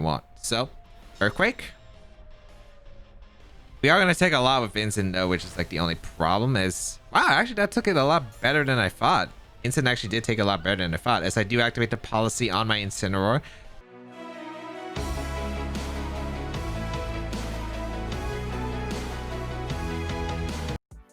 want. So, Earthquake. We are going to take a lot with Incin though, which is like the only problem is... Wow, actually that took it a lot better than I thought. Incin actually did take a lot better than I thought, as I do activate the policy on my Incineroar.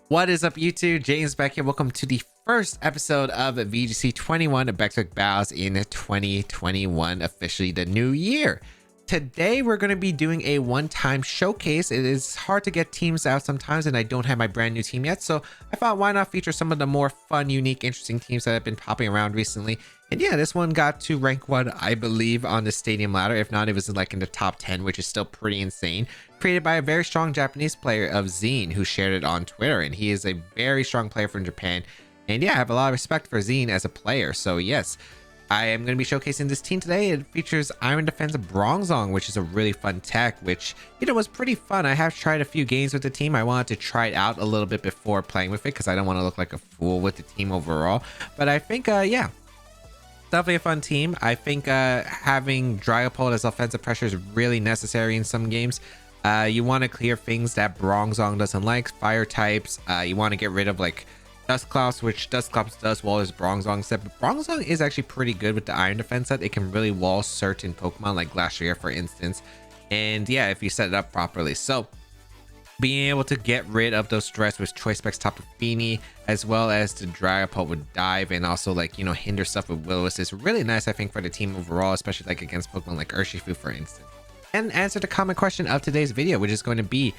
What is up, YouTube? James Baek here. Welcome to the first episode of VGC 21 of Baek Battles in 2021, officially the new year. Today, we're going to be doing a one-time showcase. It is hard to get teams out sometimes, and I don't have my brand new team yet, so I thought why not feature some of the more fun, unique, interesting teams that have been popping around recently. And yeah, this one got to rank 1, I believe, on the stadium ladder. If not, it was like in the top 10, which is still pretty insane. Created by a very strong Japanese player of Zeen, who shared it on Twitter, and he is a very strong player from Japan. And yeah, I have a lot of respect for Zeen as a player, so yes. I am going to be showcasing this team today. It features Iron Defense Bronzong, which is a really fun tech, which, you know, was pretty fun. I have tried a few games with the team. I wanted to try it out a little bit before playing with it because I don't want to look like a fool with the team overall. But I think, yeah, definitely a fun team. I think having Dragapult as offensive pressure is really necessary in some games. You want to clear things that Bronzong doesn't like, fire types. You want to get rid of like Dusclops, which Dusclops does wall as Bronzong set, but Bronzong is actually pretty good with the Iron Defense set. It can really wall certain Pokemon like Glacier, for instance, and yeah, if you set it up properly. So being able to get rid of those threats with Choice Specs Tapu Fini, as well as the Dragapult with Dive, and also like, you know, hinder stuff with Will-O-Wisp is really nice, I think, for the team overall, especially like against Pokemon like Urshifu, for instance. And answer the common question of today's video, which is going to be,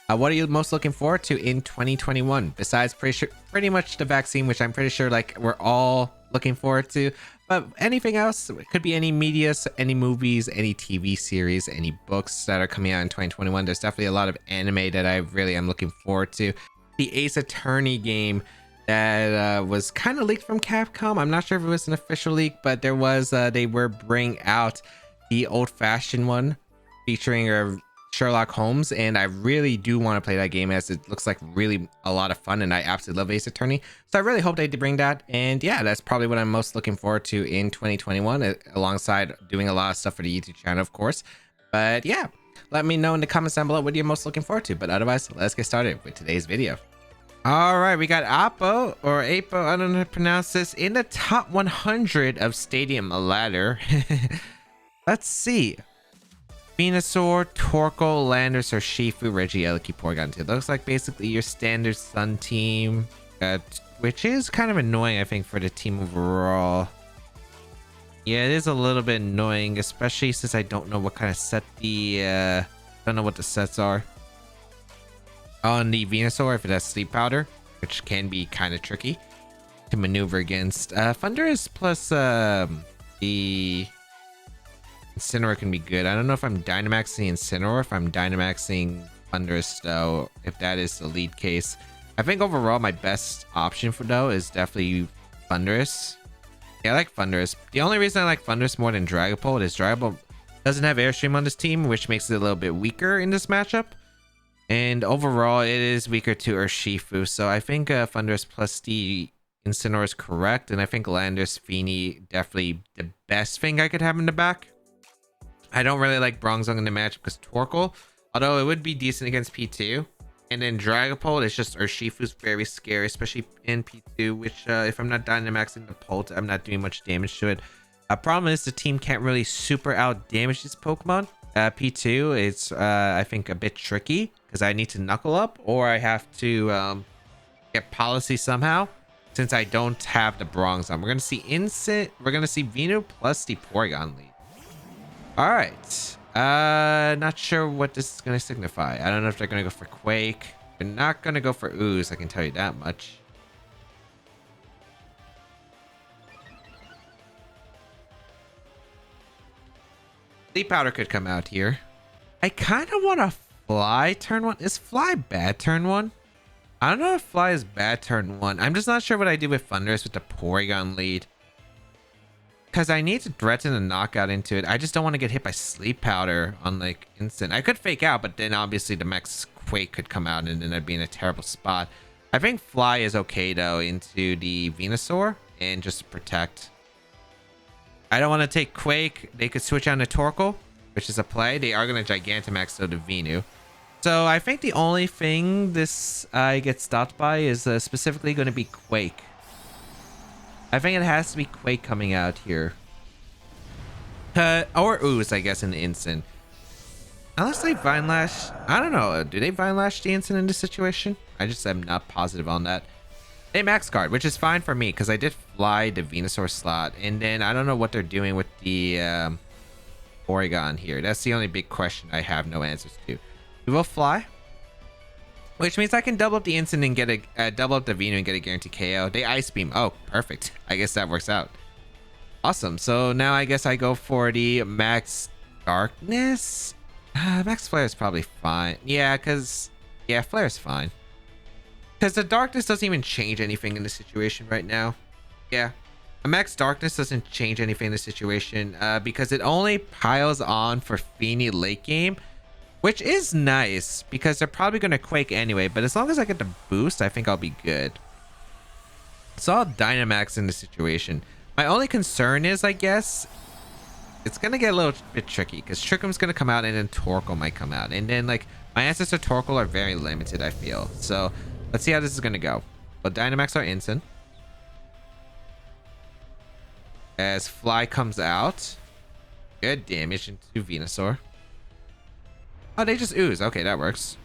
what are you most looking forward to in 2021 besides pretty much the vaccine, which I'm pretty sure like we're all looking forward to, but anything else? It could be any media, any movies, any TV series, any books that are coming out in 2021. There's definitely a lot of anime that I really am looking forward to. The Ace Attorney game that was kind of leaked from Capcom. I'm not sure if it was an official leak, but there was they were bringing out the old-fashioned one featuring Sherlock Holmes, and I really do want to play that game, as it looks like really a lot of fun, and I absolutely love Ace Attorney, so I really hope they bring that. And yeah, that's probably what I'm most looking forward to in 2021, alongside doing a lot of stuff for the YouTube channel, of course. But yeah, let me know in the comments down below what you're most looking forward to. But otherwise, let's get started with today's video. All right, we got Apo, or Apo, I don't know how to pronounce this, in the top 100 of Stadium Ladder. Let's see. Venusaur, Torkoal, Landorus, Urshifu, Regigigas, Porygon 2. Looks like basically your standard Sun team, which is kind of annoying, I think, for the team overall. Yeah, it is a little bit annoying, especially since I don't know what kind of set the don't know what the sets are on the Venusaur, if it has Sleep Powder, which can be kind of tricky to maneuver against. Thundurus plus the Incineroar can be good. I don't know if I'm Dynamaxing Incineroar, if I'm Dynamaxing Thundurus though, if that is the lead case. I think overall my best option for though is definitely Thundurus. Yeah, I like Thundurus. The only reason I like Thundurus more than Dragapult is Dragapult doesn't have Airstream on this team, which makes it a little bit weaker in this matchup. And overall, it is weaker to Urshifu. So I think Thundurus plus the Incineroar is correct. And I think Landorus, Fini, definitely the best thing I could have in the back. I don't really like Bronzong in the match because Torkoal, although it would be decent against P2. And then Dragapult is just Urshifu's very scary, especially in P2, which if I'm not Dynamaxing the Pult, I'm not doing much damage to it. Problem is the team can't really super out damage this Pokemon. P2 is I think a bit tricky because I need to knuckle up, or I have to get policy somehow since I don't have the Bronzong. We're gonna see we're gonna see Venu plus the Porygon lead. All right, not sure what this is going to signify. I don't know if they're going to go for Quake. They're not going to go for Ooze, I can tell you that much. Sleep Powder could come out here. I kind of want to Fly turn 1. Is Fly bad turn 1? I don't know if Fly is bad turn 1. I'm just not sure what I do with Thundurus with the Porygon lead, because I need to threaten a knockout into it. I just don't want to get hit by Sleep Powder on like instant. I could fake out, but then obviously the Max Quake could come out and then I'd be in a terrible spot. I think Fly is okay though into the Venusaur and just to protect. I don't want to take Quake. They could switch on to Torkoal. which is a play. They are going to Gigantamax though to Venu. So I think the only thing this gets stopped by is specifically going to be Quake. I think it has to be Quake coming out here. Or Ooze, I guess, in the instant. Unless they Vine Lash. I don't know. Do they Vine Lash the instant in this situation? I just am not positive on that. They max guard, which is fine for me because I did fly the Venusaur slot. And then I don't know what they're doing with the Porygon here. That's the only big question I have no answers to. We will fly, which means I can double up the instant and get a double up the Venu and get a guaranteed KO. They Ice Beam. Oh, perfect. I guess that works out. Awesome. So now I guess I go for the Max Darkness. Max Flare is probably fine. Yeah, Flare is fine. Because the Darkness doesn't even change anything in the situation right now. Yeah. A Max Darkness doesn't change anything in the situation because it only piles on for Feeny late game, which is nice because they're probably going to Quake anyway. But as long as I get the boost, I think I'll be good. So I'll Dynamax in the situation. My only concern is, I guess, it's going to get a little bit tricky because Trick Room's going to come out and then Torkoal might come out. And then, like, my Ancestor Torkoal are very limited, I feel. So let's see how this is going to go. Well, Dynamax our Instant. As Fly comes out. Good damage into Venusaur. Oh, they just Ooze. Okay, that works.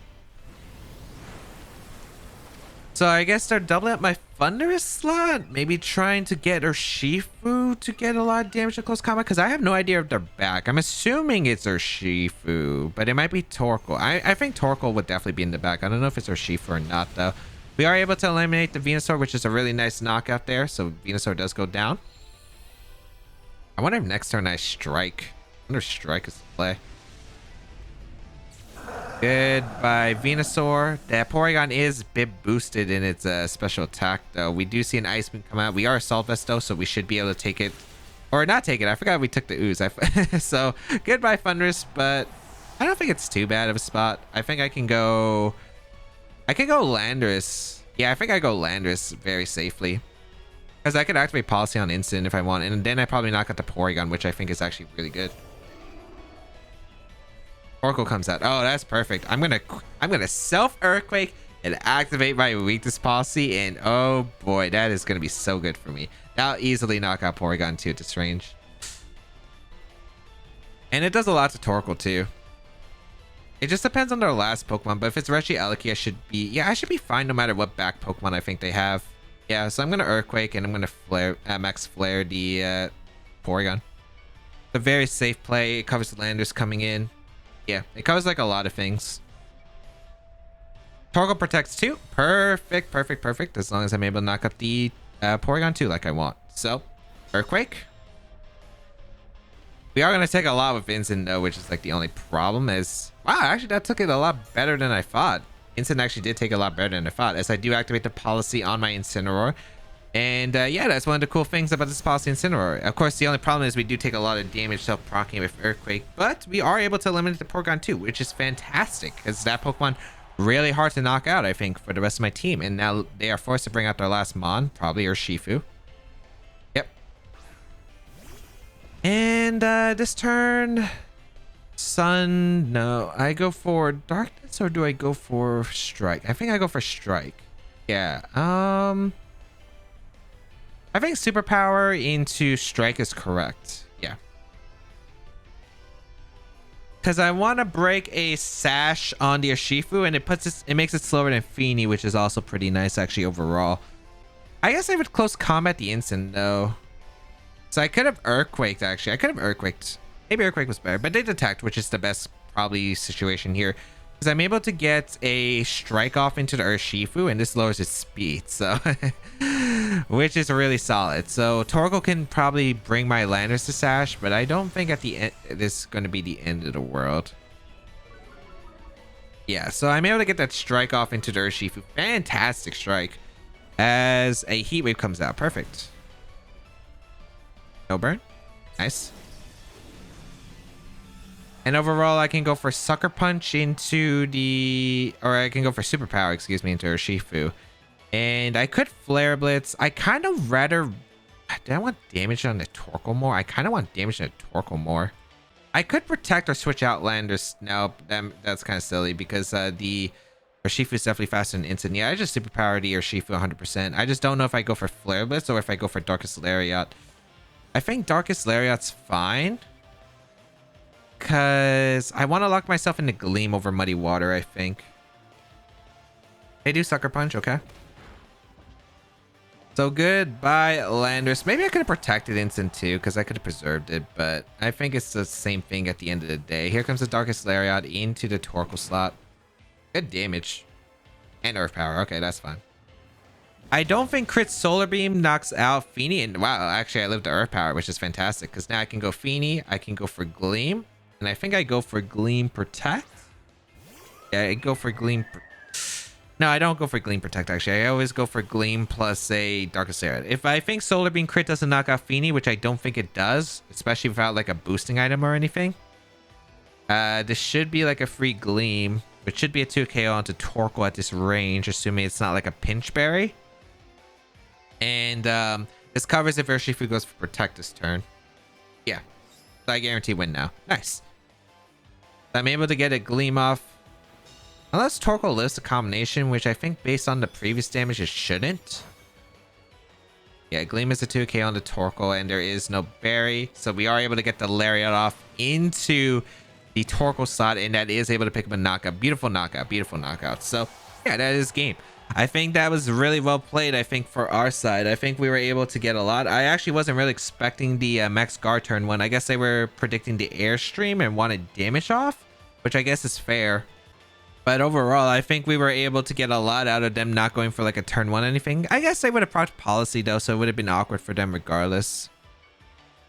So I guess they're doubling up my Thunderous slot. Maybe trying to get Urshifu to get a lot of damage to close combat. Because I have no idea if they're back. I'm assuming it's Urshifu. But it might be Torkoal. I think Torkoal would definitely be in the back. I don't know if it's Urshifu or not, though. We are able to eliminate the Venusaur, which is a really nice knockout there. So Venusaur does go down. I wonder if next turn I Strike. I wonder if Strike is the play. Goodbye, Venusaur. That Porygon is bit boosted in its special attack, though. We do see an Ice Beam come out. We are Assault Vest, though, so we should be able to take it. Or not take it. I forgot we took the Ooze. So, goodbye, Thunderous, but I don't think it's too bad of a spot. I think I can go... I can go Landorus. Yeah, I think I go Landorus very safely. Because I could activate Policy on Instant if I want, and then I probably knock out the Porygon, which I think is actually really good. Torkoal comes out. Oh, that's perfect. I'm gonna self Earthquake and activate my weakness policy, and oh boy, that is gonna be so good for me. That'll easily knock out Porygon too at this range. And it does a lot to Torkoal too. It just depends on their last Pokemon, but if it's Regigigas, I should be fine no matter what back Pokemon I think they have. Yeah, so I'm gonna Earthquake and I'm gonna Max Flare the Porygon. It's a very safe play. It covers the Landers coming in. Yeah, it covers like a lot of things. Torkoal protects too. Perfect, perfect, perfect. As long as I'm able to knock out the Porygon too like I want. So, Earthquake. We are going to take a lot with Instant though, which is like the only problem is... Wow, actually that took it a lot better than I thought. Instant actually did take a lot better than I thought, as I do activate the policy on my Incineroar. And yeah, that's one of the cool things about this policy Incineroar. Of course, the only problem is we do take a lot of damage self-proccing with Earthquake, but we are able to eliminate the Porygon too, which is fantastic, because that Pokemon really hard to knock out, I think, for the rest of my team. And now they are forced to bring out their last Mon, probably Urshifu. Yep. And this turn... Sun... No, I go for Darkness, or do I go for Strike? I think I go for Strike. Yeah, I think Superpower into Strike is correct. Yeah. Because I want to break a Sash on the Urshifu, and it makes it slower than Feeny, which is also pretty nice actually overall. I guess I would close combat the Instant though. So I could have Earthquaked actually. I could have Earthquaked. Maybe Earthquake was better, but they Detect, which is the best probably situation here. Because I'm able to get a Strike off into the Urshifu, and this lowers its speed, so... which is really solid. So Torkoal can probably bring my Landers to Sash, but I don't think at the end this is going to be the end of the world. Yeah, so I'm able to get that Strike off into the Urshifu. Fantastic strike. As a Heat Wave comes out. Perfect. No burn. Nice. And overall, I can go for Sucker Punch into the... Or I can go for Superpower, excuse me, into Urshifu. And I could Flare Blitz. I kind of rather... Do I want damage on the Torkoal more? I kind of want damage on the Torkoal more. I could protect or switch out Landers. No, that's kind of silly because the Urshifu is definitely faster than Instant. Yeah, I just superpower the Urshifu 100%. I just don't know if I go for Flare Blitz or if I go for Darkest Lariat. I think Darkest Lariat's fine. Because I want to lock myself into Gleam over Muddy Water, I think. They do Sucker Punch, okay. So goodbye, Landers. Maybe I could have protected Instant too, because I could have preserved it, but I think it's the same thing at the end of the day. Here comes the Darkest Lariat into the Torkoal slot. Good damage. And Earth Power. Okay, that's fine. I don't think Crit Solar Beam knocks out Feeny. And wow, actually I lived the Earth Power, which is fantastic, because now I can go Feeny, I can go for Gleam, and I think I go for Gleam Protect. Yeah, I go for Gleam. No, I don't go for Gleam Protect, actually. I always go for Gleam plus a Darkest Lariat. If I think Solar Beam Crit doesn't knock out Feeny, which I don't think it does, especially without like a boosting item or anything, this should be like a free Gleam, which should be a 2 KO onto Torkoal at this range, assuming it's not like a Pinch Berry. And this covers if Urshifu goes for Protect this turn. Yeah, so I guarantee win now. Nice. So I'm able to get a Gleam off. Unless Torkoal lives the combination, which I think based on the previous damage it shouldn't. Yeah, Gleam is a 2k on the Torkoal and there is no berry. So we are able to get the Lariat off into the Torkoal slot, and that is able to pick up a knockout. Beautiful knockout, beautiful knockout. So yeah, that is game. I think that was really well played, I think, for our side. I think we were able to get a lot. I actually wasn't really expecting the Max Guard turn 1. I guess they were predicting the Airstream and wanted damage off, which I guess is fair. But overall, I think we were able to get a lot out of them not going for like a turn 1 anything. I guess they would have procced Policy though, so it would have been awkward for them regardless.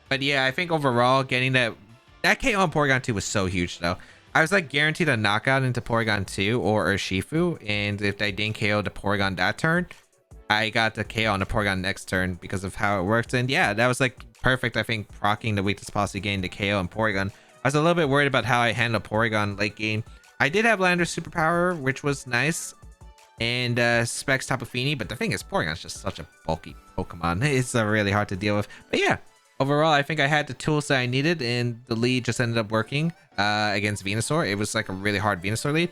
But yeah, I think overall getting that KO on Porygon 2 was so huge though. I was like guaranteed a knockout into Porygon 2 or Urshifu, and if I didn't KO the Porygon that turn, I got the KO on the Porygon next turn because of how it works. And yeah, that was like perfect. I think procking the weakness policy, getting the KO on Porygon. I was a little bit worried about how I handled Porygon late game. I did have Lander's superpower, which was nice, and Specs Tapu Fini, but the thing is, Porygon's just such a bulky Pokemon. It's really hard to deal with. But yeah, overall, I think I had the tools that I needed, and the lead just ended up working against Venusaur. It was like a really hard Venusaur lead,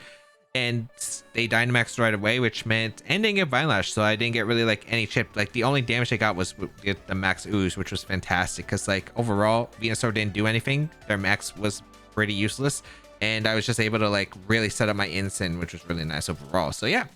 and they Dynamaxed right away, which meant ending a Vine Lash, so I didn't get really like any chip. Like the only damage I got was with the Max Ooze, which was fantastic, because like overall, Venusaur didn't do anything. Their Max was pretty useless. And I was just able to like really set up my Incin, which was really nice overall. So yeah,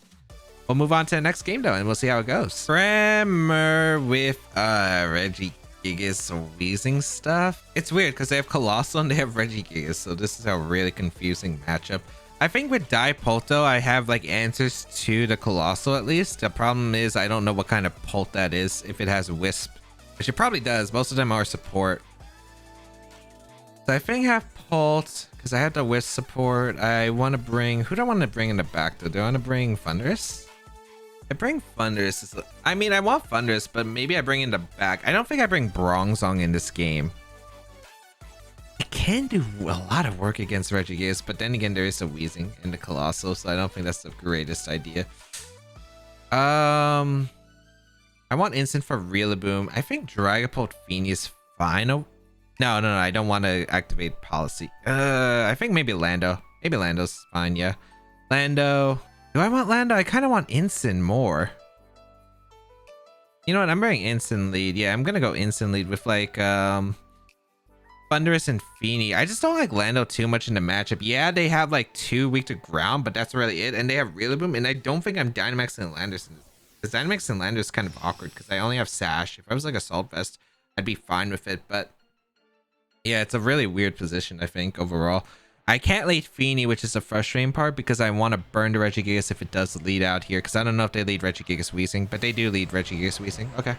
we'll move on to the next game though, and we'll see how it goes. Tremor with Regigigas Weezing stuff. It's weird because they have Colossal and they have Regigigas, so this is a really confusing matchup. I think with Dipolto, I have like answers to the Colossal at least. The problem is I don't know what kind of Pult that is, if it has a Wisp, which it probably does. Most of them are support. So I think I have Pult. Because I have the Wisp support. I want to bring... Who do I want to bring in the back, though? Do I want to bring Thundurus? I bring Thundurus. I mean, I want Thundurus, but maybe I bring in the back. I don't think I bring Bronzong in this game. It can do a lot of work against Regigigas, but then again, there is a Weezing in the Colossal, so I don't think that's the greatest idea. I want Instant for Rillaboom. I think Dragapult Fini is fine. No, I don't want to activate Policy. I think maybe Lando. Maybe Lando's fine, yeah. Lando. Do I want Lando? I kind of want Instant more. You know what? I'm bringing Instant lead. Yeah, I'm going to go Instant lead with like Thundurus and Fini. I just don't like Lando too much in the matchup. Yeah, they have like 2 weak to ground, but that's really it. And they have Rillaboom, and I don't think I'm Dynamaxing Landers. Because Dynamaxing Landers is kind of awkward because I only have Sash. If I was like Assault Vest, I'd be fine with it, but... yeah, it's a really weird position, I think, overall. I can't lead Fini, which is the frustrating part, because I want to burn the Regigigas if it does lead out here, because I don't know if they lead Regigigas Weezing, but they do lead Regigigas Weezing. Okay.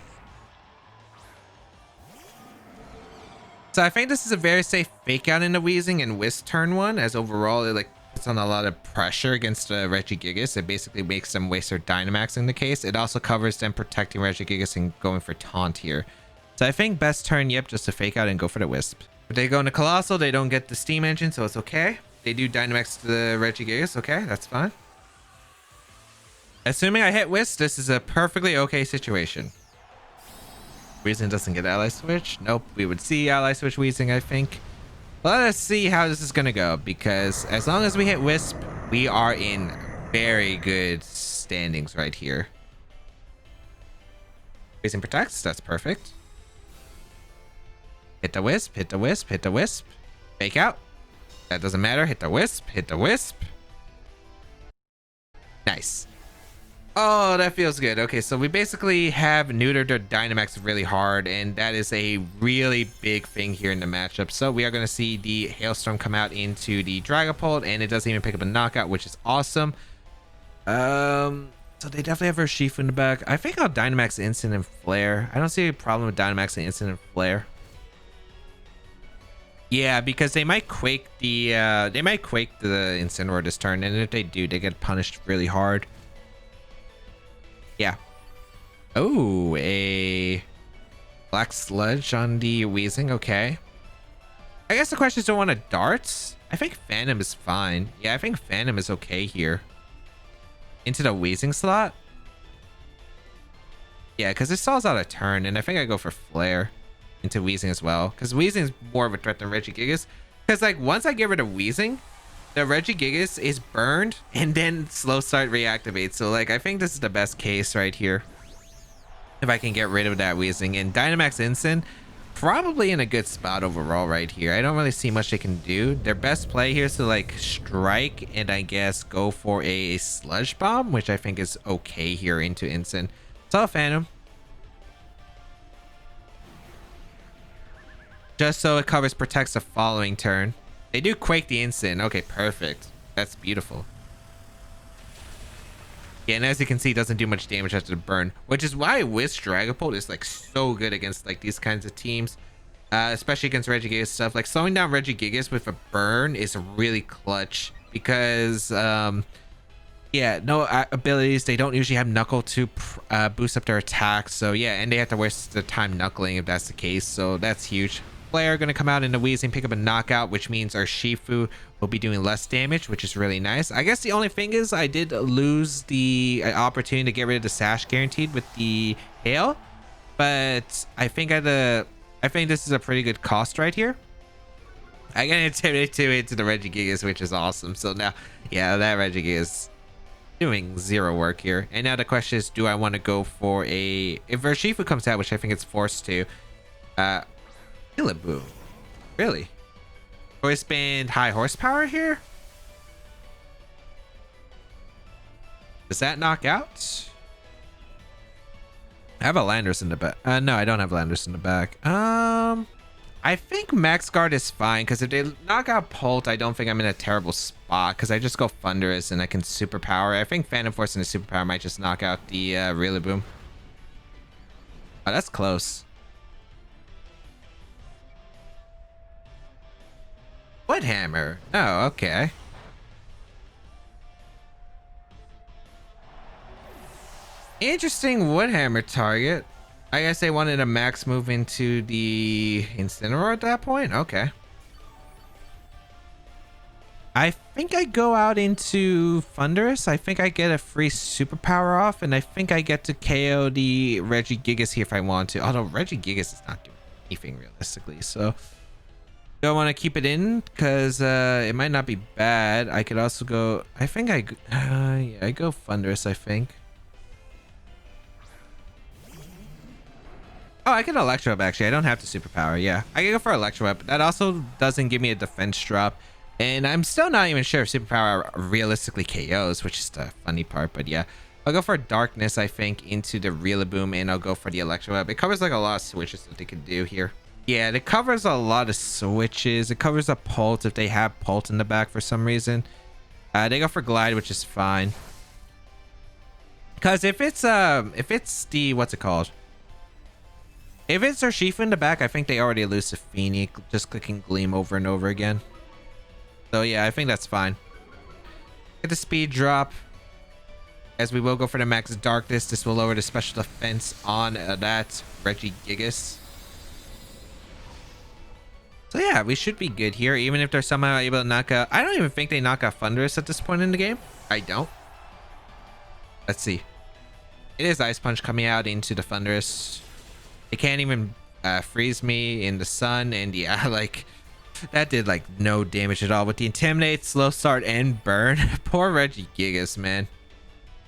So I think this is a very safe fake out in the Weezing and Wisp turn 1, as overall it like puts on a lot of pressure against Regigigas. It basically makes them waste their Dynamax in the case. It also covers them protecting Regigigas and going for Taunt here. So I think best turn, yep, just to fake out and go for the Wisp. If they go into Colossal, they don't get the Steam Engine, so it's okay. They do Dynamax to the Regigigas, okay, that's fine. Assuming I hit Wisp, this is a perfectly okay situation. Weezing doesn't get Ally Switch. Nope, we would see Ally Switch Weezing, I think. Let us see how this is gonna go, because as long as we hit Wisp, we are in very good standings right here. Freezing protects, that's perfect. Hit the Wisp, hit the Wisp, hit the Wisp. Fake out. That doesn't matter. Hit the Wisp, hit the Wisp. Nice. Oh, that feels good. Okay, so we basically have neutered their Dynamax really hard, and that is a really big thing here in the matchup. So we are going to see the Hailstorm come out into the Dragapult, and it doesn't even pick up a knockout, which is awesome. So they definitely have Urshifu in the back. I think I'll Dynamax Instant and Flare. I don't see a problem with Dynamax and Instant and Flare. Yeah, because they might quake the Incineroar this turn, and if they do, they get punished really hard. Yeah. Oh, a Black Sludge on the Weezing. Okay. I guess the question is, do I want a Darts? I think Phantom is fine. Yeah, I think Phantom is okay here. Into the Weezing slot? Yeah, because it stalls out a turn, and I think I go for Flare into Weezing as well, because Weezing is more of a threat than Regigigas. Because like once I get rid of Weezing, the Regigigas is burned and then slow start reactivates. So like I think this is the best case right here, if I can get rid of that Weezing. And Dynamax Instant probably in a good spot overall right here. I don't really see much they can do. Their best play here is to like strike and I guess go for a Sludge Bomb, which I think is okay here into Instant. It's all Phantom, just so it protects the following turn. They do Quake the Instant. Okay, perfect. That's beautiful. Yeah, and as you can see, it doesn't do much damage after the burn, which is why Wisp Dragapult is like so good against like these kinds of teams, especially against Regigigas stuff. Like slowing down Regigigas with a burn is really clutch, because yeah, no abilities. They don't usually have Knuckle to boost up their attack. So yeah, and they have to waste the time knuckling if that's the case. So that's huge. Flare gonna come out in the Weezing, pick up a knockout, which means our Shifu will be doing less damage, which is really nice. I guess the only thing is I did lose the opportunity to get rid of the Sash guaranteed with the Hail, but I think this is a pretty good cost right here. I got Intimidate 2 into the Regigigas, which is awesome. So now, yeah, that Regigigas doing zero work here. And now the question is, do I want to go for a... If Urshifu comes out, which I think it's forced to, Boom. Really? Voice band high horsepower here? Does that knock out? I have a Landorus in the back. No, I don't have Landorus in the back. I think Max Guard is fine, because if they knock out Pult, I don't think I'm in a terrible spot, because I just go Thunderous and I can superpower. I think Phantom Force and the superpower might just knock out the Rillaboom. Oh, that's close. Wood Hammer. Oh, okay. Interesting Wood Hammer target. I guess they wanted a max move into the Incineroar at that point. Okay. I think I go out into Thunderous. I think I get a free superpower off, and I think I get to KO the Regigigas here if I want to. Although Regigigas is not doing anything realistically, so don't want to keep it in because it might not be bad. I could also go... I think yeah, I go Thunderous, I think. Oh, I can Electro Web, actually. I don't have to superpower. Yeah, I can go for Electro Web. That also doesn't give me a defense drop. And I'm still not even sure if superpower realistically KOs, which is the funny part. But yeah, I'll go for Darkness, I think, into the Rillaboom, and I'll go for the Electro Web. It covers like a lot of switches that they can do here. Yeah, it covers a lot of switches. It covers a Pult if they have Pult in the back for some reason. They go for Glide, which is fine. Because if it's the... What's it called? If it's Urshifu in the back, I think they already lose to Feeny, just clicking Gleam over and over again. So yeah, I think that's fine. Get the speed drop. As we will go for the max Darkness. This will lower the special defense on that Regigigas. So yeah, we should be good here, even if they're somehow able to knock out... I don't even think they knock out Thunderous at this point in the game. I don't. Let's see. It is Ice Punch coming out into the Thunderous. It can't even freeze me in the sun, and yeah, like... That did like no damage at all with the Intimidate, Slow Start, and Burn. Poor Regigigas, man.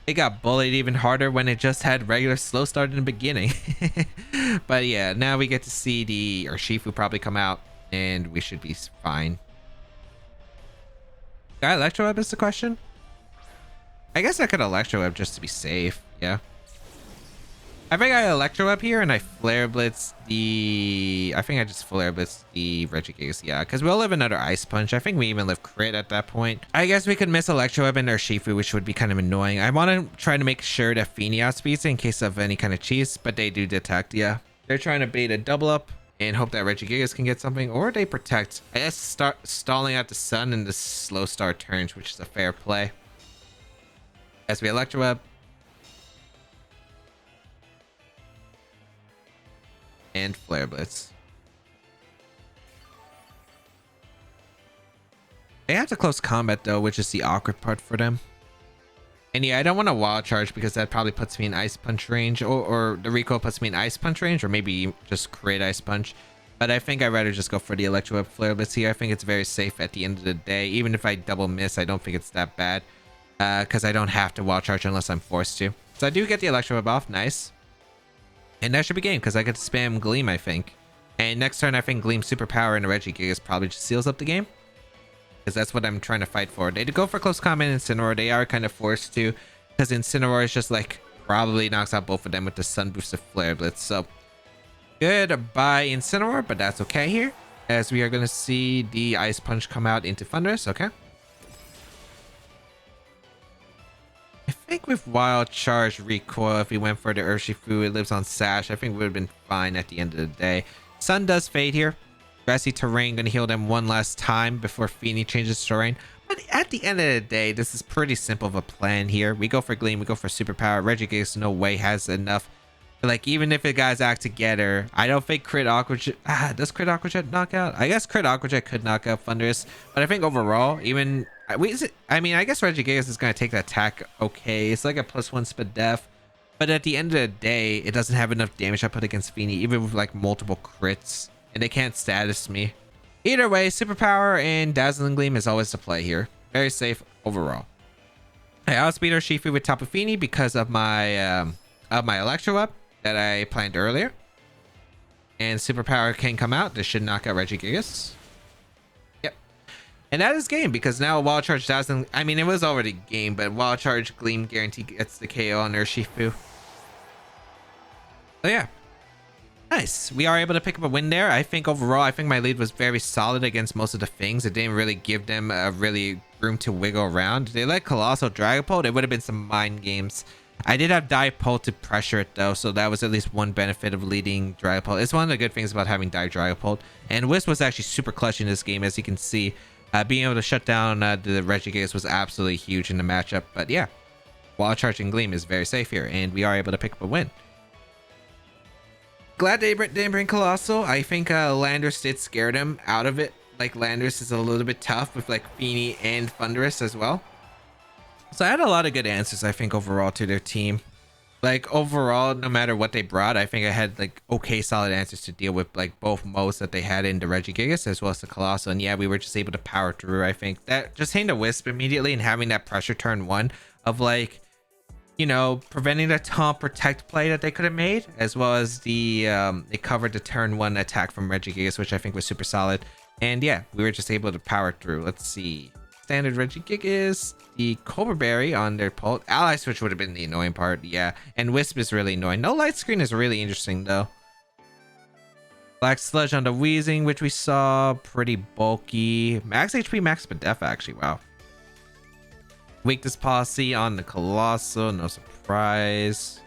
It got bullied even harder when it just had regular Slow Start in the beginning. But yeah, now we get to see the Urshifu probably come out, and we should be fine. Got Electro Web is the question? I guess I could Electro Web just to be safe, yeah. I think I Electro Web here and I Flare Blitz the... I think I just Flare Blitz the Regigigas, yeah. Because we'll live another Ice Punch. I think we even live Crit at that point. I guess we could miss Electro Web and Urshifu, which would be kind of annoying. I want to try to make sure that Feeny outspeeds it in case of any kind of cheese, but they do detect, yeah. They're trying to bait a double up and hope that Regigigas can get something, or they protect. I guess start stalling out the sun and the slow start turns, which is a fair play. As we Electro Web. And Flare Blitz. They have to close combat though, which is the awkward part for them. And yeah, I don't want to Wild Charge because that probably puts me in Ice Punch range, or the recoil puts me in Ice Punch range, or maybe just create Ice Punch. But I think I'd rather just go for the Electro Web Flare Blitz here. I think it's very safe at the end of the day. Even if I double miss, I don't think it's that bad. Because I don't have to Wild Charge unless I'm forced to. So I do get the Electro Web off. Nice. And that should be game because I get to spam Gleam, I think. And next turn, I think Gleam Superpower and Regigigas probably just seals up the game. Because that's what I'm trying to fight for. They go for close combat in Incineroar. They are kind of forced to. Because Incineroar is just like probably knocks out both of them with the Sun Boosted Flare Blitz. So goodbye Incineroar, but that's okay here. As we are going to see the Ice Punch come out into Thunderous. Okay. I think with Wild Charge recoil, if we went for the Urshifu, it lives on Sash. I think we would have been fine at the end of the day. Sun does fade here. Grassy Terrain gonna heal them one last time before Feeny changes terrain. But at the end of the day, this is pretty simple of a plan here. We go for Gleam, we go for Superpower. Regigigas no way has enough. Like, even if it guys act together, I don't think Crit Aqua Jet... does Crit Aqua Jet knock out? I guess Crit Aqua Jet could knock out Thunderous. But I think overall, even... I guess Regigigas is going to take the attack okay. It's like a +1 speed def. But at the end of the day, it doesn't have enough damage output against Feeny, even with like multiple crits. And they can't status me. Either way, Superpower and Dazzling Gleam is always the play here. Very safe overall. I outspeed Urshifu with Tapu Fini because of my Electro Web that I planned earlier. And Superpower can come out. This should knock out Regigigas. Yep. And that is game because now Wild Charge Dazzling... I mean, it was already game, but Wild Charge Gleam guarantee gets the KO on Urshifu. So yeah. Nice. We are able to pick up a win there. I think overall, I think my lead was very solid against most of the things. It didn't really give them really room to wiggle around. They let Colossal Dragapult. It would have been some mind games. I did have Dipole to pressure it though, so that was at least one benefit of leading Dragapult. It's one of the good things about having Dive Dragapult. And Wisp was actually super clutch in this game, as you can see. Being able to shut down the Regigigas was absolutely huge in the matchup. But yeah, Wild Charging Gleam is very safe here, and we are able to pick up a win. Glad they didn't bring Colossal. I think Landorus did scare them out of it. Like, Landorus is a little bit tough with like Feeny and Thunderous as well. So I had a lot of good answers, I think, overall to their team. Like, overall, no matter what they brought, I think I had like okay solid answers to deal with like both modes that they had in the Regigigas as well as the Colossal. And yeah, we were just able to power through. I think that just hitting the Wisp immediately and having that pressure turn one of like, you know, preventing the taunt protect play that they could have made, as well as the they covered the turn one attack from Regigigas, which I think was super solid. And yeah, we were just able to power through. Let's see. Standard Regigigas, the Cobra Berry on their pult. Ally Switch would have been the annoying part, yeah. And Wisp is really annoying. No Light Screen is really interesting though. Black Sludge on the Weezing, which we saw. Pretty bulky. Max HP, max but def actually, wow. Weakness Policy on the Colossal, no surprise.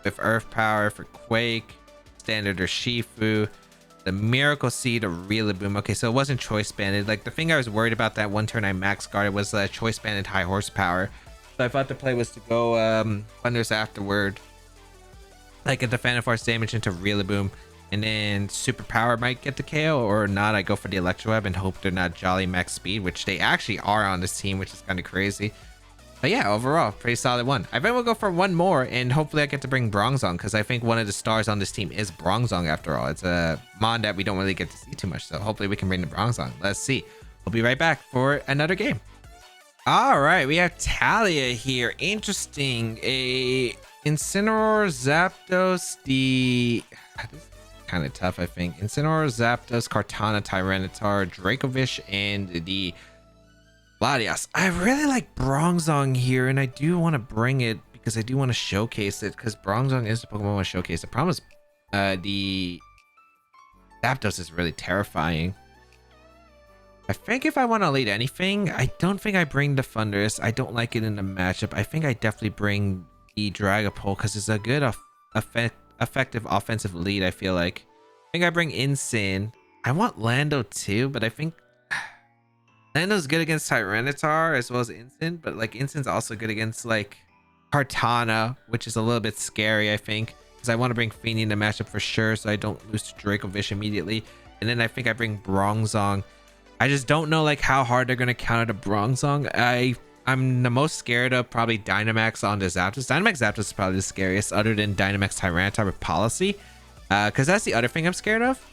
With Earth Power for Quake. Standard Urshifu. The Miracle Seed of Rillaboom. Okay, so it wasn't choice banded. Like, the thing I was worried about that one turn I max guarded was choice banded high horsepower. So I thought the play was to go Thunderous afterward. Like, a defend force damage into Rillaboom. And then Superpower might get the KO or not. I go for the Electro Web and hope they're not Jolly max speed, which they actually are on this team, which is kind of crazy. But yeah, overall, pretty solid one. I bet we'll go for one more, and hopefully I get to bring Bronzong, because I think one of the stars on this team is Bronzong after all. It's a mon that we don't really get to see too much, so hopefully we can bring the Bronzong. Let's see. We'll be right back for another game. All right, we have Talia here. Interesting. A Incineroar, Zapdos, this is kind of tough, I think. Incineroar, Zapdos, Kartana, Tyranitar, Dracovish, and the Latias. I really like Bronzong here, and I do want to bring it because I do want to showcase it, because Bronzong is the Pokemon I want to showcase. The problem is the Zapdos is really terrifying. I think if I want to lead anything, I don't think I bring the Thundurus. I don't like it in the matchup. I think I definitely bring the Dragapult because it's a good effective offensive lead, I feel like. I think I bring Incin. I want Lando too, but I think Lando's good against Tyranitar as well as Incin, but like Incin's also good against like Kartana, which is a little bit scary, I think, because I want to bring Feeny in the matchup for sure, so I don't lose to Dracovish immediately. And then I think I bring Bronzong. I just don't know like how hard they're gonna counter the Bronzong. I'm the most scared of probably Dynamax on the Zapdos. Dynamax Zapdos is probably the scariest, other than Dynamax Tyranitar with Policy, because that's the other thing I'm scared of.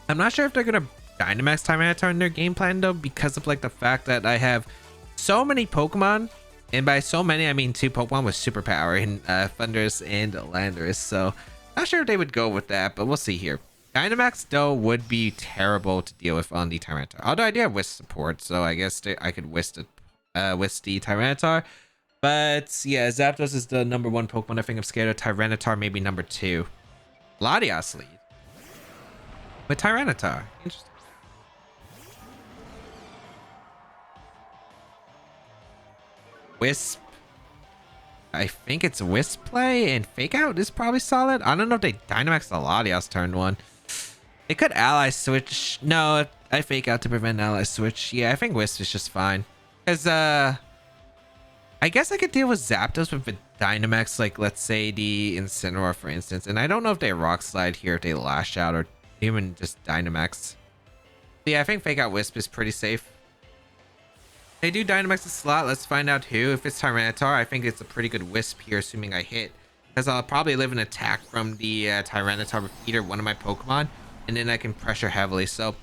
I'm not sure if they're gonna Dynamax Tyranitar in their game plan though, because of like the fact that I have so many Pokemon, and by so many I mean 2 Pokemon with superpower in Thundurus and Landorus, so not sure if they would go with that, but we'll see here. Dynamax though would be terrible to deal with on the Tyranitar, although I do have Wisp support, so I guess I could Wisp the Tyranitar. But yeah, Zapdos is the #1 Pokemon I think I'm scared of. Tyranitar maybe #2. Latias lead with Tyranitar. Interesting. Wisp. I think it's Wisp play, and Fake Out is probably solid. I don't know if they Dynamax the Latias turn 1. They could Ally Switch. No, I Fake Out to prevent Ally Switch. Yeah, I think Wisp is just fine. Because, I guess I could deal with Zapdos with a Dynamax, like, let's say the Incineroar, for instance. And I don't know if they Rock Slide here, if they Lash Out, or even just Dynamax. Yeah, I think Fake Out Wisp is pretty safe. They do Dynamax the slot. Let's find out who. If it's Tyranitar, I think it's a pretty good Wisp here, assuming I hit. Because I'll probably live an attack from the Tyranitar with either one of my Pokemon. And then I can pressure heavily. So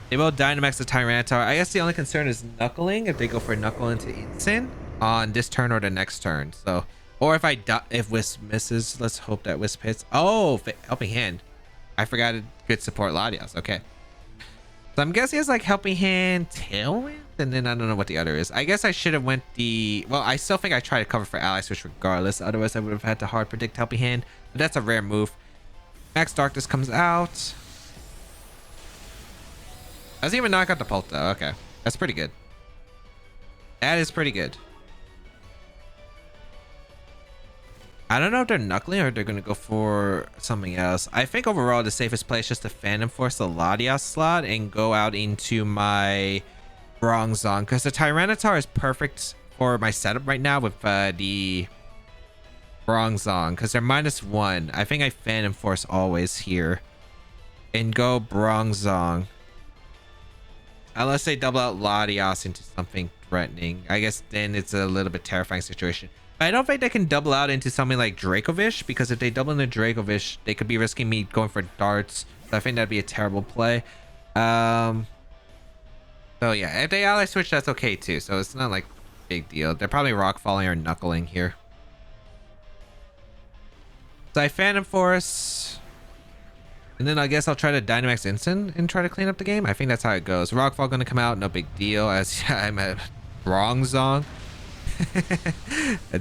they will Dynamax the Tyranitar. I guess the only concern is Knuckling, if they go for Knuckle into Incin on this turn or the next turn. So, or if Wisp misses, let's hope that Wisp hits. Oh, Helping Hand. I forgot it could support Latias. Okay. So I'm guessing it's like Helping Hand, Tailwind, and then I don't know what the other is. I guess I should have went well, I still think I tried to cover for Ally Switch regardless. Otherwise, I would have had to hard predict Helping Hand. But that's a rare move. Max Darkness comes out. Doesn't even knock out the Pult though. Okay. That's pretty good. That is pretty good. I don't know if they're Knuckling or if they're going to go for something else. I think overall the safest play is just to Phantom Force the Latias slot and go out into my Bronzong, because the Tyranitar is perfect for my setup right now with the Bronzong, because they're -1. I think I Phantom Force always here and go Bronzong. Unless they double out Latias into something threatening. I guess then it's a little bit terrifying situation. I don't think they can double out into something like Dracovish, because if they double into Dracovish, they could be risking me going for darts. So I think that'd be a terrible play. So yeah, if they Ally Switch, that's okay too. So it's not like big deal. They're probably Rock Falling or Knuckling here. So I Phantom Force. And then I guess I'll try to Dynamax Incin and try to clean up the game. I think that's how it goes. Rockfall gonna come out, no big deal, as I'm a Bronzong.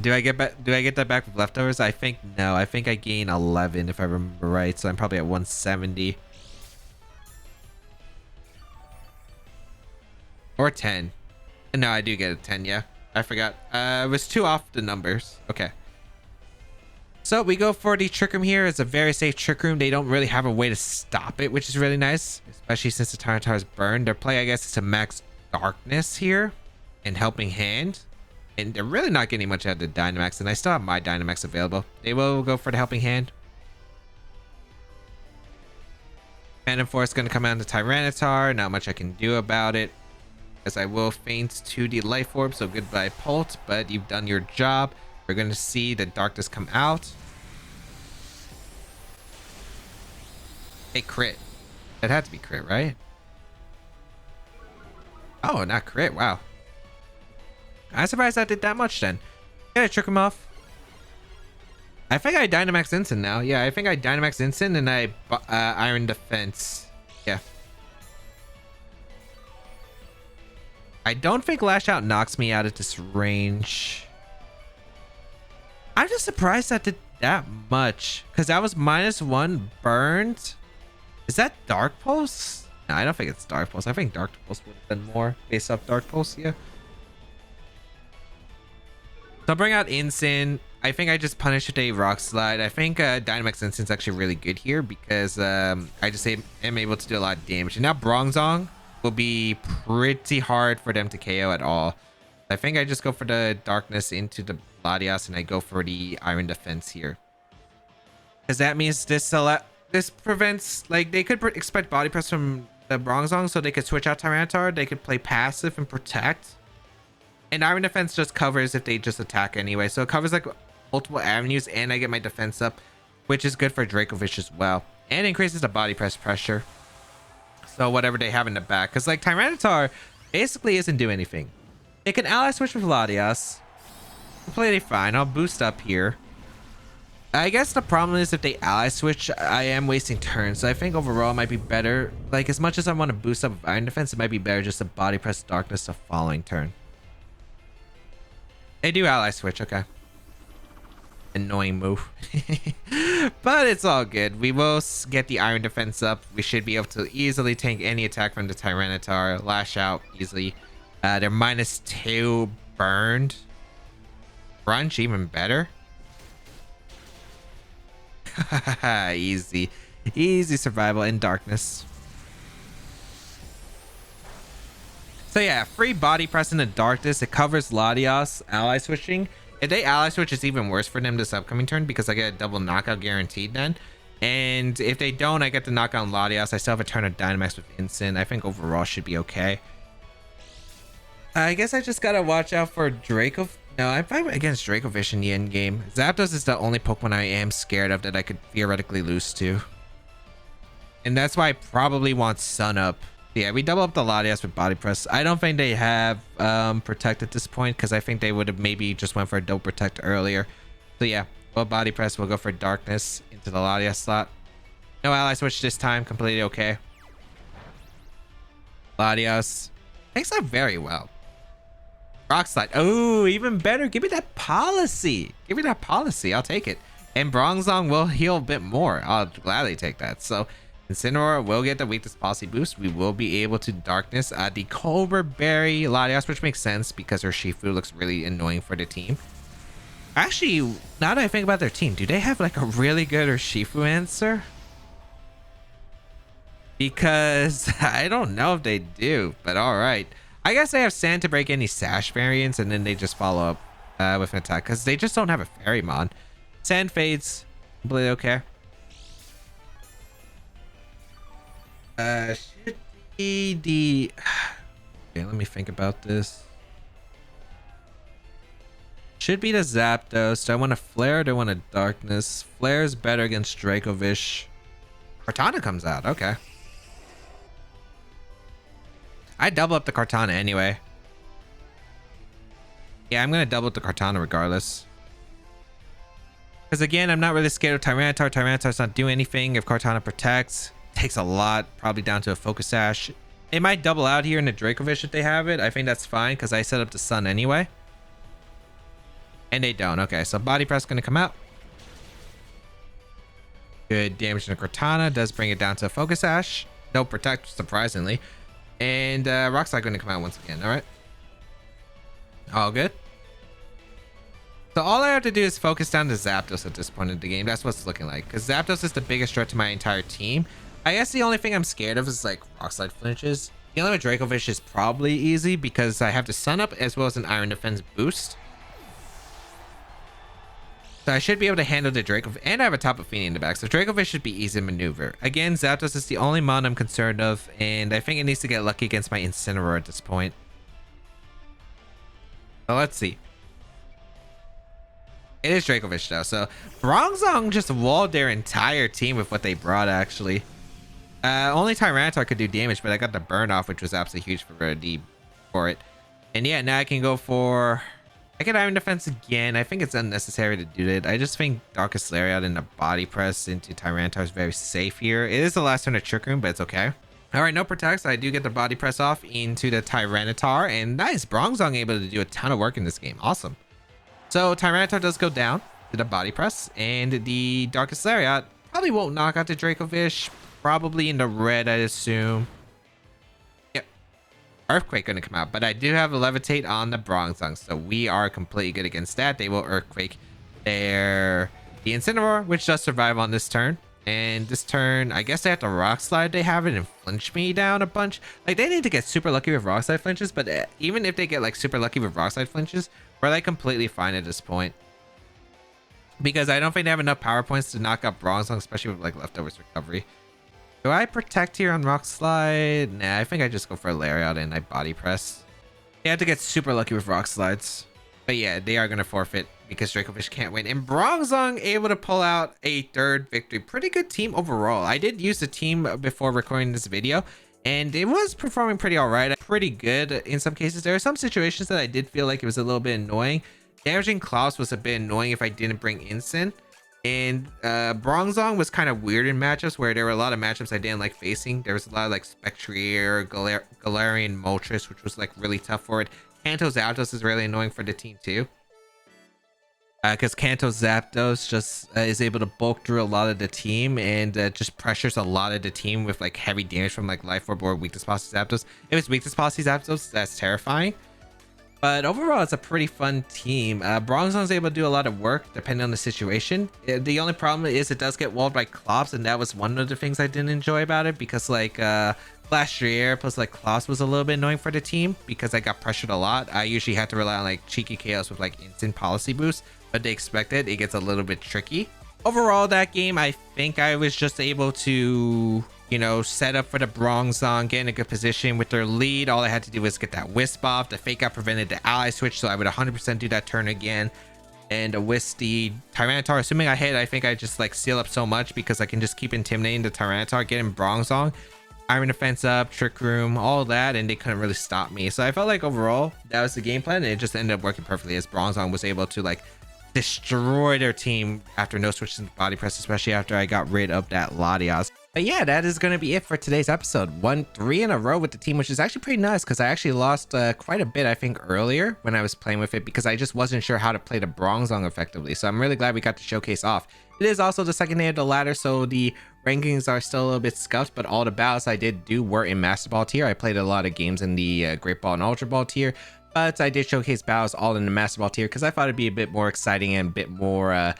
Do I get that back with leftovers? I think no. I think I gain 11 if I remember right, so I'm probably at 170 or 10. No, I do get a 10. Yeah, I forgot. It was too off the numbers. Okay. So we go for the Trick Room here. It's a very safe Trick Room. They don't really have a way to stop it, which is really nice, especially since the Tyranitar is burned. Their play, I guess, is to max Darkness here and Helping Hand. And they're really not getting much out of the Dynamax, and I still have my Dynamax available. They will go for the Helping Hand. Phantom Force is going to come out into Tyranitar. Not much I can do about it. as I will faint to the Life Orb. So goodbye, Pult, but you've done your job. We're going to see the Darkness come out. Hey, crit. That had to be crit, right? Oh, not crit. Wow. I'm surprised that did that much then. Yeah, I trick him off. I think I Dynamax Instant now. Yeah, I think I Dynamax Instant and I Iron Defense. Yeah. I don't think Lash Out knocks me out at this range. I'm just surprised that did that much. Because that was -1 burned. Is that Dark Pulse? No, I don't think it's Dark Pulse. I think Dark Pulse would have been more based off Dark Pulse, yeah. So I'll bring out Incin. I think I just punished with a Rock Slide. I think Dynamax Incin's actually really good here because I just am able to do a lot of damage. And now Bronzong will be pretty hard for them to KO at all. I think I just go for the Darkness into the Latias and I go for the Iron Defense here. Because that means this prevents, like, they could expect Body Press from the Bronzong, so they could switch out Tyranitar. They could play passive and protect. And Iron Defense just covers if they just attack anyway. So it covers like multiple avenues and I get my defense up, which is good for Dracovish as well. And increases the body pressure. So whatever they have in the back. Because like Tyranitar basically isn't doing anything. It can ally switch with Latias. Completely fine. I'll boost up here. I guess the problem is if they ally switch, I am wasting turns. So I think overall it might be better. Like as much as I want to boost up with Iron Defense, it might be better just to body press Darkness the following turn. They do ally switch, okay. Annoying move. But it's all good. We will get the Iron Defense up. We should be able to easily tank any attack from the Tyranitar. Lash out easily. They're -2 burned. Crunch even better. Easy. Easy survival in Darkness. So yeah, free body press in the Darkness. It covers Latias ally switching. If they ally switch, it's even worse for them this upcoming turn because I get a double knockout guaranteed then. And if they don't, I get to knock out Latias. I still have a turn of Dynamax with Instant. I think overall should be okay. I guess I just gotta watch out for Draco. No, I'm fine against Dracovish in the end game. Zapdos is the only Pokemon I am scared of that I could theoretically lose to. And that's why I probably want Sun Up. Yeah, we double up the Latias with Body Press. I don't think they have Protect at this point because I think they would have maybe just went for a double Protect earlier. So yeah, we'll Body Press. We'll go for Darkness into the Latias slot. No ally switch this time. Completely okay. Latias takes that very well. Rock Slide. Oh, even better. Give me that policy. Give me that policy. I'll take it. And Bronzong will heal a bit more. I'll gladly take that. So Incineroar will get the weakness policy boost. We will be able to Darkness the Cobra Berry Latias, which makes sense because her Shifu looks really annoying for the team. Actually, now that I think about their team, do they have like a really good Urshifu answer? Because I don't know if they do, but all right. I guess they have Sand to break any Sash variants, and then they just follow up with an attack because they just don't have a Fairy-Mon. Sand fades. Completely okay. Should be the... Okay, let me think about this. Should be the Zapdos. Do I want a Flare or do I want a Darkness? Flare is better against Dracovish. Cortana comes out. Okay. I double up the Cortana anyway. Yeah, I'm going to double up the Cortana regardless. Because again, I'm not really scared of Tyranitar. Tyranitar's not doing anything. If Cortana protects, takes a lot. Probably down to a Focus Sash. It might double out here in the Dracovish if they have it. I think that's fine because I set up the Sun anyway. And they don't. Okay, so Body Press going to come out. Good damage in the Cortana. Does bring it down to a Focus Sash. No Protect, surprisingly. And Rock Slide going to come out once again. All right. All good. So all I have to do is focus down to Zapdos at this point in the game. That's what it's looking like. Because Zapdos is the biggest threat to my entire team. I guess the only thing I'm scared of is like Rock Slide flinches. Dealing with Dracovish is probably easy because I have the Sun Up as well as an Iron Defense boost. So I should be able to handle the Dracovish. And I have a Tapu Fini in the back. So Dracovish should be easy to maneuver. Again, Zapdos is the only mon I'm concerned of. And I think it needs to get lucky against my Incineroar at this point. So let's see. It is Dracovish though. So Bronzong just walled their entire team with what they brought actually. Only Tyranitar could do damage, but I got the burn off, which was absolutely huge for it. And yeah, now I can go for... I can Iron Defense again. I think it's unnecessary to do that. I just think Darkest Lariat and the Body Press into Tyranitar is very safe here. It is the last turn of Trick Room, but it's okay. Alright, no Protects. I do get the Body Press off into the Tyranitar. And nice, Bronzong able to do a ton of work in this game. Awesome. So Tyranitar does go down to the Body Press. And the Darkest Lariat probably won't knock out the Dracovish. Probably in the red, I assume. Earthquake gonna come out, but I do have a Levitate on the Bronzong, so we are completely good against that. They will Earthquake the Incineroar, which does survive on this turn. And this turn, I guess they have to Rock Slide. They have it and flinch me down a bunch. Like, they need to get super lucky with Rock Slide flinches, but even if they get like super lucky with Rock Slide flinches, we're like completely fine at this point. Because I don't think they have enough power points to knock out Bronzong, especially with like Leftovers Recovery. Do I Protect here on Rock Slide? Nah, I think I just go for a Lariat and I Body Press. They have to get super lucky with Rock Slides. But yeah, they are going to forfeit because Dracovish can't win. And Bronzong able to pull out a third victory. Pretty good team overall. I did use the team before recording this video, and it was performing pretty alright. Pretty good in some cases. There are some situations that I did feel like it was a little bit annoying. Damaging Klaus was a bit annoying if I didn't bring Incin. And Bronzong was kind of weird in matchups where there were a lot of matchups I didn't like facing. There was a lot of like Spectrier, Galarian Moltres, which was like really tough for it. Kanto Zapdos is really annoying for the team too. Because Kanto Zapdos just is able to bulk through a lot of the team and just pressures a lot of the team with like heavy damage from like Life Orb or Weakness Policy Zapdos. If it's Weakness Policy Zapdos, that's terrifying. But overall, it's a pretty fun team. Bronzong's able to do a lot of work depending on the situation. The only problem is it does get walled by Klops, and that was one of the things I didn't enjoy about it because like Flash Air plus like Klops was a little bit annoying for the team because I got pressured a lot. I usually had to rely on like cheeky chaos with like instant policy boost, but they expected it gets a little bit tricky. Overall, that game, I think I was just able to, you know, set up for the Bronzong, get in a good position with their lead. All I had to do was get that Wisp off. The Fake Out prevented the Ally Switch, so I would 100% do that turn again. And with the Tyranitar, assuming I hit, I think I just like seal up so much because I can just keep intimidating the Tyranitar, getting Bronzong, Iron Defense up, Trick Room, all that, and they couldn't really stop me. So I felt like overall, that was the game plan, and it just ended up working perfectly as Bronzong was able to like destroy their team after no switches in Body Press, especially after I got rid of that Latias. But yeah, that is going to be it for today's episode. Won 3 in a row with the team, which is actually pretty nice because I actually lost quite a bit, I think, earlier when I was playing with it because I just wasn't sure how to play the Bronzong effectively. So I'm really glad we got the showcase off. It is also the second day of the ladder, so the rankings are still a little bit scuffed, but all the battles I did do were in Master Ball tier. I played a lot of games in the Great Ball and Ultra Ball tier, but I did showcase battles all in the Master Ball tier because I thought it'd be a bit more exciting and a bit more...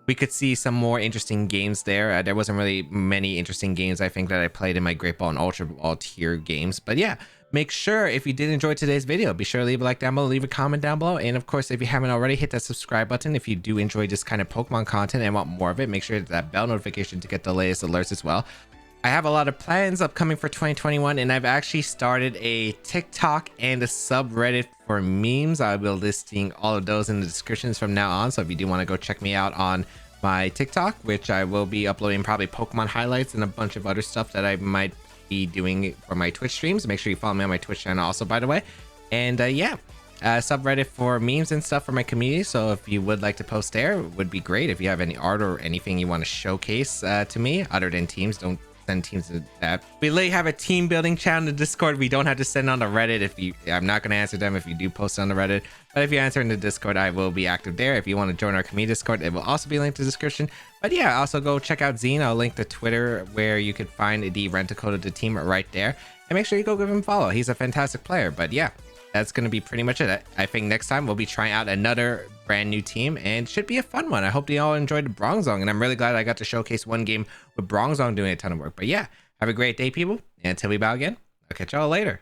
we could see some more interesting games there. There wasn't really many interesting games, I think, that I played in my Great Ball and Ultra Ball tier games. But yeah, make sure if you did enjoy today's video, be sure to leave a like down below, leave a comment down below. And of course, if you haven't already, hit that subscribe button. If you do enjoy this kind of Pokemon content and want more of it, make sure to hit that bell notification to get the latest alerts as well. I have a lot of plans upcoming for 2021, and I've actually started a TikTok and a subreddit for memes. I'll be listing all of those in the descriptions from now on. So if you do want to go check me out on my TikTok, which I will be uploading probably Pokemon highlights and a bunch of other stuff that I might be doing for my Twitch streams. Make sure you follow me on my Twitch channel also, by the way. And yeah, subreddit for memes and stuff for my community. So if you would like to post there, it would be great. If you have any art or anything you want to showcase to me other than teams, don't send teams to that. We literally have a team building channel in the Discord. We don't have to send on the Reddit. If you, I'm not going to answer them if you do post on the Reddit, but if you answer in the Discord, I will be active there. If you want to join our community Discord, it will also be linked in the description. But yeah, also go check out Zeen. I'll link the Twitter where you could find the rent code of the team right there, and make sure you go give him a follow. He's a fantastic player. But yeah, that's going to be pretty much it. I think next time we'll be trying out another brand new team, and should be a fun one. I hope you all enjoyed the Bronzong, and I'm really glad I got to showcase one game with Bronzong doing a ton of work. But yeah, have a great day, people, and until we bow again, I'll catch y'all later.